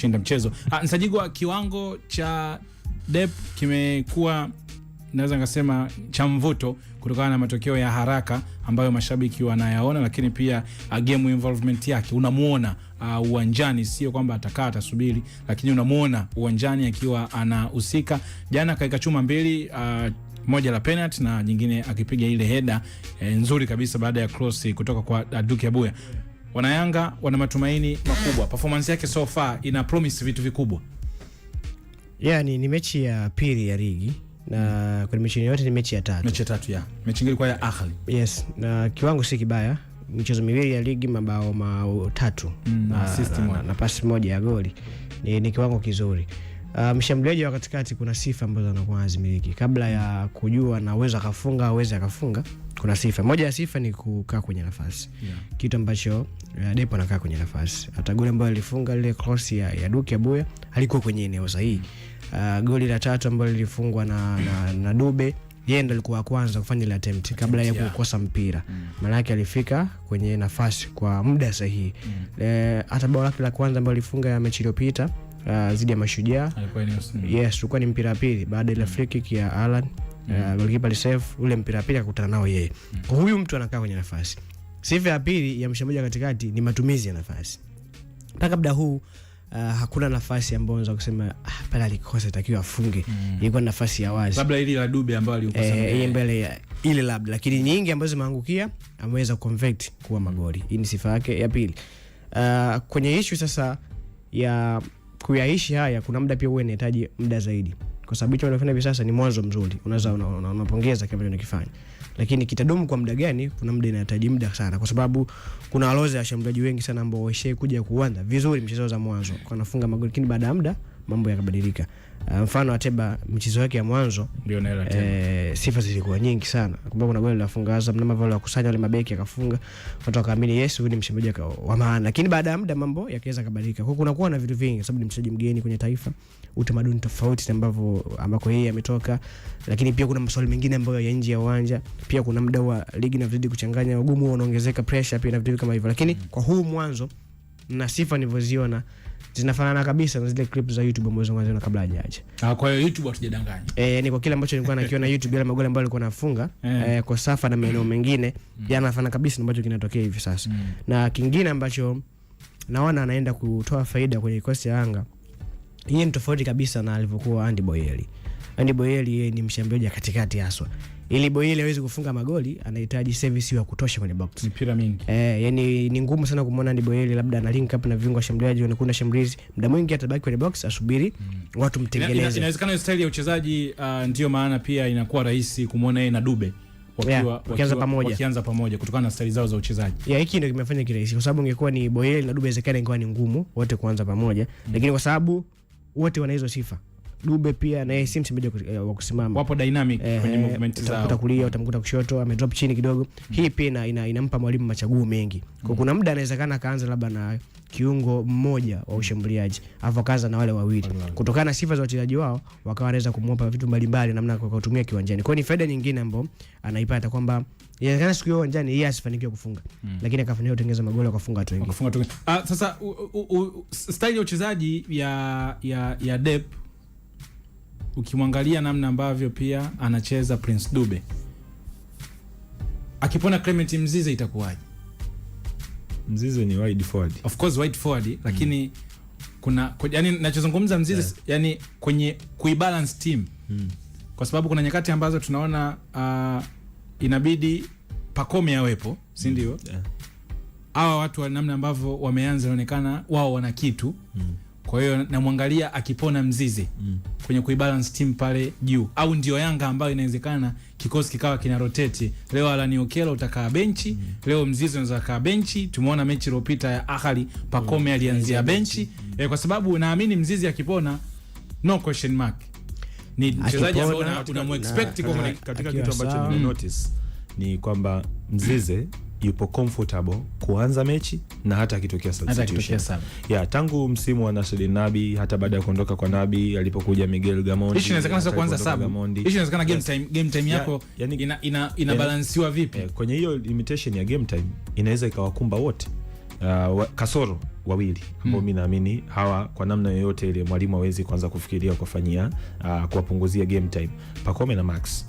kushinda mchezo. Nsajigwa, kiwango cha Dep kimekuwa naweza ngasema cha mvuto kutokana na matokeo ya haraka ambayo mashabiki wanayaona, lakini pia game involvement yake unamuona uwanjani, sio kwamba atakaa atasubiri, lakini unamuona uwanjani akiwa anahusika. Jana kaika chuma mbili, moja la penalty na nyingine akipiga ile header nzuri kabisa baada ya cross kutoka kwa Duke Abuya. Wanayanga wana matumaini makubwa. Performance yake so far ina promise vitu vikubwa. Yani ni mechi ya pili ya ligi na kwa mechi yote ni mechi ya tatu. Mechi ya tatu ya. Mechi ngili kwa ya Ahly. Yes, na kiwango si kibaya. Michezo miwili ya ligi, mabao matatu na pasi moja ya goli. Ni kiwango kizuri. Mshambuliaji wa katikati kuna sifa ambazo anakuwa azimiliki. Kabla ya kujua na uwezo akafunga au uwezo akafunga, kuna sifa. Moja ya sifa ni kukaa kwenye nafasi. Kitu ambacho Depo anakaa kwenye nafasi. Hata goli ambayo alifunga ile cross ya Duke Abuya alikuwa kwenye eneo sahihi. Goli la tatu ambalo lilifungwa na Dube, yeye ndo alikuwa kwanza kufanya ile attempt kabla ya kukosa mpira. Maana yake alifika kwenye nafasi kwa muda sahihi. Hata bao lake la kwanza ambalo alifunga ya mechi iliyopita zidi ya Mashujaa, yes, ulikuwa ni mpira pili baada ya free kick ya Alan. Goalkeeper alisave ule mpira pili akakutana nao yeye. Kwa huyu mtu anakaa kwenye nafasi. Sifa ya pili ya mshambuliaji katikati ni matumizi ya nafasi. Mpaka muda huu hakuna nafasi ambayo unaweza kusema pale alikosa itakiwa afunge. Ilikuwa nafasi ya wazi. Labda ile la Dube ambayo alikosa mbele ile labda, lakini nyingi ambazo zimeangukia ameweza convert kuwa magoli. Hii ni sifa yake ya pili. Kwenye issue sasa ya kuyaishi haya, kuna muda pia wewe unahitaji muda zaidi. Kwa sababu hicho unafanya hivi sasa ni mwanzo mzuri. Unaweza unapongeza kile unachokifanya. Lakini kitadumu kwa muda gani? Kuna muda inahitaji muda sana, kwa sababu kuna waloza ya washambuliaji wengi sana ambao washe kuja kuanza vizuri mchezo za mwanzo. Kwa nafunga magoli, lakini baada ya muda mambo yakabadilika. Mfano Ateba mchezo wake ya mwanzo sifa zilikuwa nyingi sana. Kumbuka kuna goli lafunga Azam na mavalo ya kusanya wale mabeki akafunga. Watu wakaamini yes, huyu ni mshambuliaji wa maana. Lakini baada ya muda mambo yakaweza kubadilika. Kwa kuna kuwa na vitu vingi, sababu ni mchezaji mgeni kwenye taifa, utamaduni tofauti ambako yeye ametoka. Lakini pia kuna maswali mengine ambayo ya nje ya uwanja. Pia kuna muda wa ligi inazidi kuchanganya, ugumu unaongezeka, pressure pia na vitu kama hivyo. Lakini kwa huu mwanzo na sifa nilivyoziona zinafanana kabisa na zile clips za YouTube ambazo zinaanza kabla hajaje. Kwa hiyo YouTube hatujadanganya. Yani kwa kile ambacho nilikuwa nakiona YouTube, ile magoli ambayo alikuwa anafunga kwa Safa na maeneo mengine yanafanana kabisa na ambacho kinatokea hivi sasa. Na kingine ambacho naona anaenda kutoa faida kwenye kikosi cha Yanga, yeye ni tofauti kabisa na alivyokuwa Andy Boyeli. Andy Boyeli yeye ni mshambuliaji katikati haswa. Ili Boyeli aweze kufunga magoli anahitaji service ya kutosha kwenye box. Mpira mingi. Yani ni ngumu sana kumuona Andy Boyeli labda ana link up na viungo washambuliaji wanakuna shambulizi. Muda mwingi atabaki kwenye box asubiri watu mtengeneze. Inawezekana style ya uchezaji ndio maana pia inakuwa rahisi kumuona yeye na Dube wakianza pamoja kutokana na style zao za uchezaji. Hiki ndio kimefanya kirahisi, kwa sababu ingekuwa ni Boyeli na Dube inawezekana ingekuwa ni ngumu wote kuanza pamoja. Lakini kwa sababu wote wana hizo sifa. Dube pia na yeye si msemaji wa kusimama. Wapo dynamic kwenye movement zao. Utakuta kulia, utamkuta kushoto, ame drop chini kidogo. Hii pia inampa mwalimu machaguo mengi. Kwa kuna muda anawezekana kaanza labda na kiungo mmoja wa ushambuliaji, afu kaanza na wale wawili. Kutokana na sifa za wachezaji wao, wakawa wanaweza kumwomba vitu mbalimbali namna kwa kutumia kiwanjani. Kwa ni faida nyingine ambayo anaipata kwamba inawezekana siku hiyo uwanjani yeye asifanikiwe kufunga, lakini akafanikiwa kutengeneza magoli akafunga watu wengi. Sasa style ya uchezaji ya Dep, ukimwangalia namna ambavyo pia anacheza Prince Dube, akipona Clement Mzize itakuwaje? Mzize ni wide forward. Of course wide forward, lakini kuna yani ninachozungumza Mzize yani kwenye kuibalance team. Kwa sababu kuna nyakati ambazo tunaona inabidi Pacome awepo, si ndio? Hawa watu wa namna ambavyo wameanza inaonekana wao wana kitu. Kwa hiyo namwangalia akipona Mzize kwenye kuibalance team pale juu, au ndio Yanga ambayo inawezekana kikosi kikawa kina rotate. Leo Alani Okelo utakaa benchi, leo Mzize anaweza kaa benchi. Tumeona mechi iliyopita ya Ahly Pacome alianzia benchi. Kwa sababu naamini Mzize akipona no question mark ni mchezaji ambao unamuexpect kwa katika kitu ambacho ni notice ni kwamba Mzize yupo comfortable kuanza mechi na hata akitokea substitution. Tangu msimu wa Nasreddine Nabi, hata baada ya kuondoka kwa Nabi alipokuja Miguel Gamondi. Hicho inawezekana sasa kuanza sub. Hicho inawezekana game time yako ina balancewa vipi? Kwenye hiyo limitation ya game time inaweza ikawakumba wote. kasoro wawili ambao mimi naamini hawa kwa namna yoyote ile mwalimu hawezi kuanza kufikiria kufanyia kuwapunguzia game time, Pacome na Max.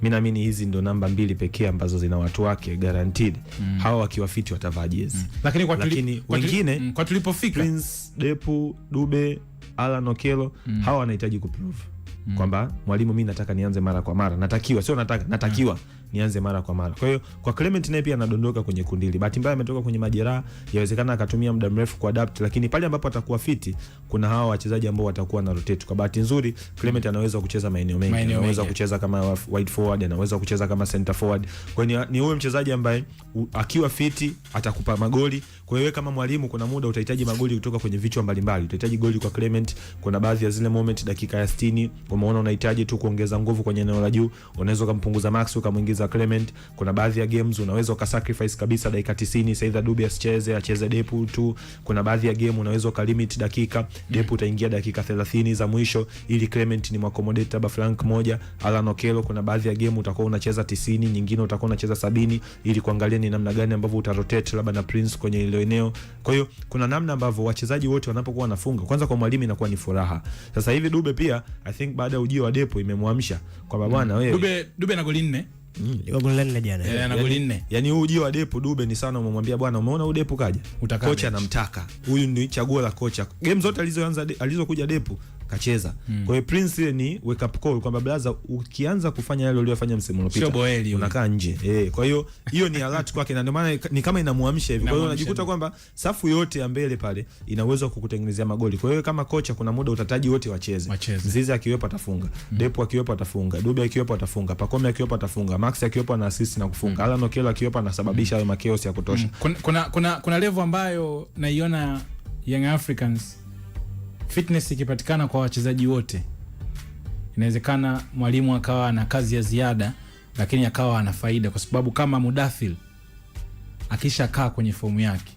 Mimi naamini hizi ndo namba 2 pekee ambazo zina watu wake guaranteed. Hawa wakiwa fit watavaa jezi. Lakini wengine kwa tulipofika Prince, Depu, Dube, Alan Okello hawa wanahitaji kuprove kwamba mwalimu, mimi nataka nianze mara kwa mara. Natakiwa nianze mara kwa mara. Kwa hiyo kwa Clement naye pia anadondoka kwenye kundi hili. Bahati mbaya ametoka kwenye majeraha, yawezekana akatumia muda mrefu kuadapt, lakini pale ambapo atakuwa fiti kuna hawa wachezaji ambao watakuwa na rotate. Kwa bahati nzuri Clement anaweza kucheza maeneo mengi. Anaweza kucheza kama wide forward, anaweza kucheza kama center forward. Kwa hiyo ni huyo mchezaji ambaye akiwa fiti atakupa magoli. Kwa hiyo kama mwalimu kuna muda utahitaji magoli kutoka kwenye vichwa mbalimbali. Utahitaji goli kwa Clement. Kuna baadhi ya zile moment dakika ya 60 umeona unahitaji tu kuongeza nguvu kwenye eneo la juu, unaweza kumpunguza Max ukamuingiza Clement. Kuna baadhi ya games unaweza ukasacrifice kabisa dakika 90, Saida Dube acheze Depu tu. Kuna baadhi ya game unaweza ukalimit dakika, Depu utaingia dakika 30 za mwisho ili Clement ni accommodate ba flank moja. Alan Okello kuna baadhi ya game utakuwa unacheza 90, nyingine utakuwa unacheza 70 ili kuangalia ni namna gani ambavyo utarotate labda na Prince kwenye ile eneo. Kwa hiyo kuna namna ambavyo wachezaji wote wanapokuwa wanafunga, kwanza kwa mwalimu inakuwa ni furaha. Sasa hivi Dube pia I think baada ya ujio wa Depu imemwamsha kwamba bwana wewe Dube na goli 4. Goli 4 jana. Ana goli 4. Yaani ujio wa Depu Dube ni sana, umemwambia bwana, umeona huyu Depu kaja. Kocha anamtaka. Huyu ni chaguo la kocha. Game zote alizokuja Depu kacheza. Kwa hiyo Prince ile ni wake up call kwamba blaza, ukianza kufanya yale uliyofanya msimu uliopita unakaa nje. Kwa hiyo hiyo ni alert kwake, na ndio maana ni kama inamuamsha hivi. Kwa hiyo unajikuta kwamba safu yote ya mbele pale ina uwezo kukutengenezea magoli. Kwa hiyo kama kocha kuna muda utataji wote wacheze. Mzizi akiwepo atafunga, Depu akiwepo atafunga, Dube akiwepo atafunga, Pacome akiwepo atafunga, Max akiwepo na assist na kufunga, Alan Okello akiwepo anasababisha hayo makeos ya kutosha. Kuna level ambayo naiona Young Africans fitness ikipatikana kwa wachezaji wote, inawezekana mwalimu akawa na kazi ya ziada lakini akawa ana faida, kwa sababu kama Mudathir akisha kaa kwenye fomu yake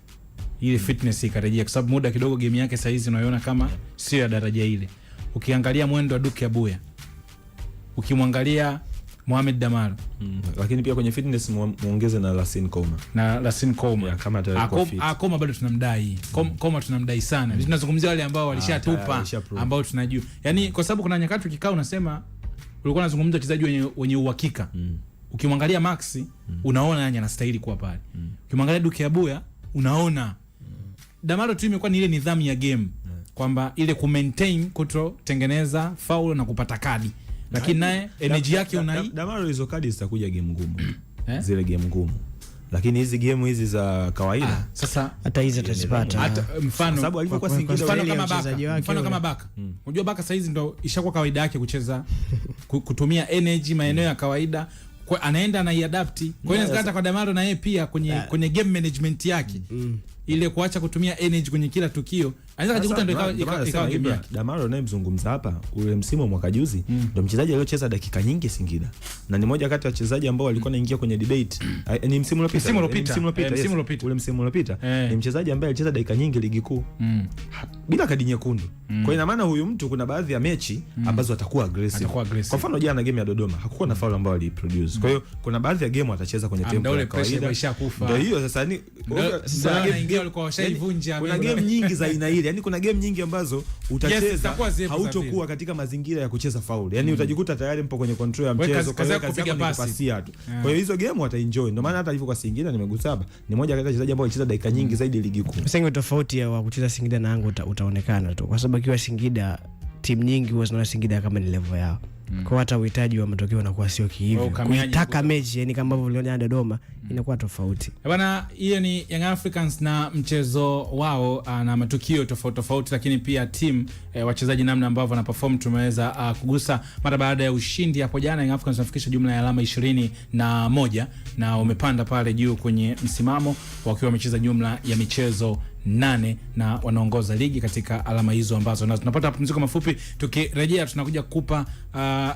ile fitness ikarejea, kwa sababu muda kidogo game yake sasa hizi unaiona kama sio ya daraja ile. Ukiangalia mwendo wa Duke Abuya, ukimwangalia Mohamed Damaro, lakini pia kwenye fitness muongeze na Lassine Koma. Kama Koma bado tunamdai. Koma tunamdai sana. Tunazungumzia wale ambao walishatupa, ambao tunajua. Yaani kwa sababu kuna nyakati ukikao unasema ulikuwa unazungumza wachezaji wenye uhakika. Ukimwangalia Max unaona yeye anastahili kuwa pale. Ukimwangalia Duke Abuya unaona Damaro tu imekuwa ni ile nidhamu ya game kwamba ile ku maintain kutengeneza foul na kupata kadi. Lakini naye energy yake Damaro hizo kadi zitakuja game ngumu. Zile game ngumu. Lakini hizi game hizi za kawaida sasa hata hizi atazipata. Hata mfano sababu alivyokuwa Singida mfano kama Baka. Unajua Baka sasa hizi ndo ishakuwa kawaida yake kucheza kutumia energy maeneo ya kawaida. Kwa anaenda na iadapt. Kwa hiyo hata kwa Damaro na yeye pia kwenye game management yake ile kuacha kutumia energy kwenye kila tukio, anaweza kujikuta ndio ikawa game yake. Damaro naye mzungumza hapa ule msimu mwaka juzi ndio mchezaji aliyecheza dakika nyingi Singida, na ni moja kati ya wachezaji ambao walikuwa naingia kwenye debate. Ni msimu uliopita ule msimu uliopita ni mchezaji ambaye alicheza dakika nyingi ligi kuu bila kadi nyekundu. Kwa ina maana huyu mtu kuna baadhi ya mechi ambazo atakuwa aggressive. Kwa mfano jana game ya Dodoma hakukuwa na foul ambayo aliproduce. Kwa hiyo kuna baadhi ya game atacheza kwenye tempo ya kawaida. Ndio hiyo sasa ni walikuwa washaivunja. Kuna game nyingi za aina ile. Yaani kuna game nyingi ambazo utacheza hautokuwa katika mazingira ya kucheza foul. Yaani utajikuta tayari mpo kwenye control ya mchezo, kwa hiyo kazi yako ni kupasia tu. Kwa hiyo hizo game wataenjoy. Ndio maana hata alivyokuwa Singida nimegusa hapa, ni moja kati ya wachezaji ambao walicheza dakika nyingi zaidi ligi kuu. Msingi tofauti ya kucheza Singida na Yanga utaonekana tu. Kwa sababu akiwa Singida timu nyingi huwa zinaona Singida kama ni level yao. Kwa hata uhitaji wa matokeo unakuwa sio kihivi. Kuitaka mechi yani kama vile Dodoma inakuwa tofauti. Bwana, hiyo ni Young Africans na mchezo wao na matukio tofauti, lakini pia team wachezaji namna ambavyo wana perform tumeweza kugusa mara baada ya ushindi hapo jana. Young Africans wanafikisha jumla ya alama 21 na umepanda pale juu kwenye msimamo wakiwa wamecheza jumla ya michezo 8 na wanaongoza ligi katika alama hizo ambazo na tunapata mapumziko mafupi. Tukirejea tunakuja kukupa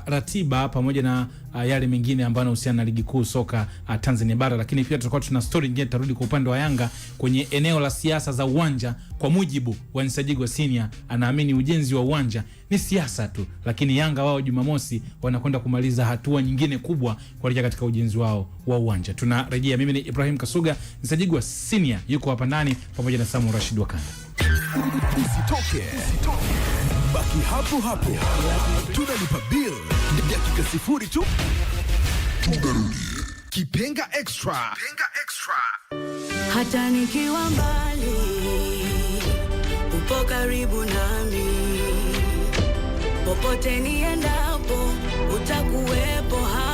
ratiba pamoja na yale mengine ambayo yanahusiana na ligi kuu soka Tanzania bara, lakini pia tutakuwa tuna story nyingine tarudi kwa upande wa Yanga kwenye eneo la siasa za uwanja. Kwa mujibu wa Nsajigwa Senior, anaamini ujenzi wa uwanja ni siasa tu, lakini Yanga wao Jumamosi wanakwenda kumaliza hatua nyingine kubwa kuelekea katika ujenzi wao wa uwanja. Tunarejea. Mimi ni Ibrahim Kasuga, Nsajigwa Senior yuko hapa ndani pamoja na Samu Rashid Wakanda. Usitoke. Baki hapo hapo. Tunalipa bill dakika 0 tu. Tunarudi. Kipenga Extra. Hata nikiwa mbali, upo karibu nami, popote nienda